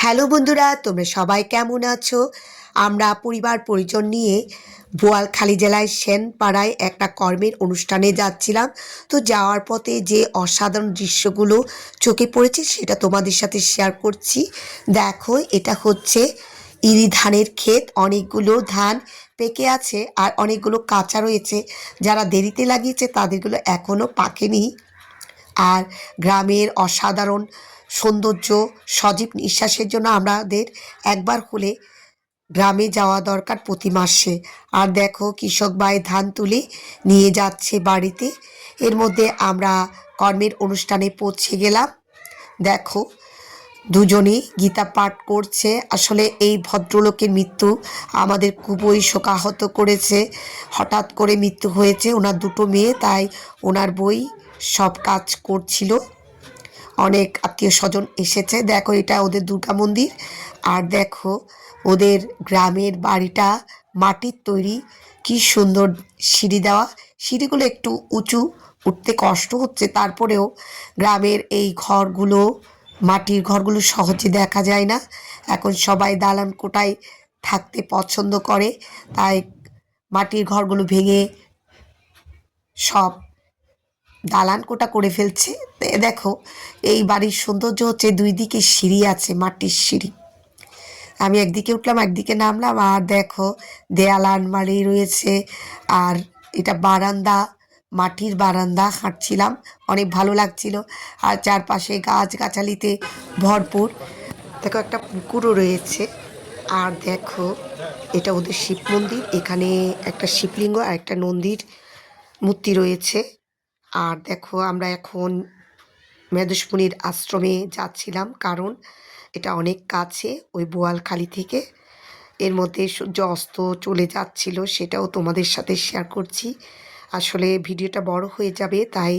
Hello বন্ধুরা, তোমরা সবাই কেমন আছো? আমরা পরিবার পরিজন নিয়ে বোয়ালখালী জেলায় সেনপাড়ায় একটা কর্মের অনুষ্ঠানে যাচ্ছিলাম। তো যাওয়ার পথে যে অসাধারণ দৃশ্যগুলো চোখে পড়েছে সেটা তোমাদের সাথে শেয়ার করছি। দেখো, এটা হচ্ছে ইরি ধানের ক্ষেত। অনেকগুলো ধান পেকে আছে আর অনেকগুলো কাঁচা রয়েছে। যারা দেরিতে লাগিয়েছে তাদেরগুলো এখনও পাকেনি। আর গ্রামের অসাধারণ সৌন্দর্য, সজীব নিঃশ্বাসের জন্য আমাদের একবার হলে গ্রামে যাওয়া দরকার প্রতি মাসে। আর দেখো, কৃষক ভাই ধান তুলে নিয়ে যাচ্ছে বাড়িতে। এর মধ্যে আমরা কর্মের অনুষ্ঠানে পৌঁছে গেলাম। দেখো, দুজনেই গীতা পাঠ করছে। আসলে এই ভদ্রলোকের মৃত্যু আমাদের খুবই শোকাহত করেছে। হঠাৎ করে মৃত্যু হয়েছে। ওনার দুটো মেয়ে, তাই ওনার বই সব কাজ করছিল। অনেক আত্মীয় স্বজন এসেছে। দেখো, এটা ওদের দুর্গা মন্দির। আর দেখো, ওদের গ্রামের বাড়িটা মাটির তৈরি, কি সুন্দর সিঁড়ি দেওয়া। সিঁড়িগুলো একটু উঁচু, উঠতে কষ্ট হচ্ছে, তারপরেও গ্রামের এই ঘরগুলো, মাটির ঘরগুলো সহজে দেখা যায় না। এখন সবাই দালান কোঠায় থাকতে পছন্দ করে, তাই মাটির ঘরগুলো ভেঙে সব দালান কোটা করে ফেলছে। দেখো, এই বাড়ির সৌন্দর্য হচ্ছে দুই দিকে সিঁড়ি আছে, মাটির সিঁড়ি। আমি একদিকে উঠলাম, একদিকে নামলাম। আর দেখো, দেয়াল আলমারি রয়েছে। আর এটা বারান্দা, মাটির বারান্দা। হাঁটছিলাম, অনেক ভালো লাগছিল। আর চারপাশে গাছগাছালিতে ভরপুর। দেখো, একটা পুকুরও রয়েছে। আর দেখো, এটা ওদের শিব মন্দির। এখানে একটা শিবলিঙ্গ আর একটা নন্দীর মূর্তি রয়েছে। আর দেখো, আমরা এখন মেদোসমণির আশ্রমে যাচ্ছিলাম, কারণ এটা অনেক কাছে ওই বোয়ালখালী থেকে। এর মধ্যে সূর্য অস্ত চলে যাচ্ছিল, সেটাও তোমাদের সাথে শেয়ার করছি। আসলে ভিডিওটা বড় হয়ে যাবে, তাই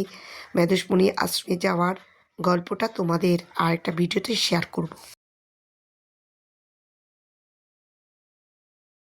মেদোসমণি আশ্রমে যাওয়ার গল্পটা তোমাদের আর একটা ভিডিওতে শেয়ার করব।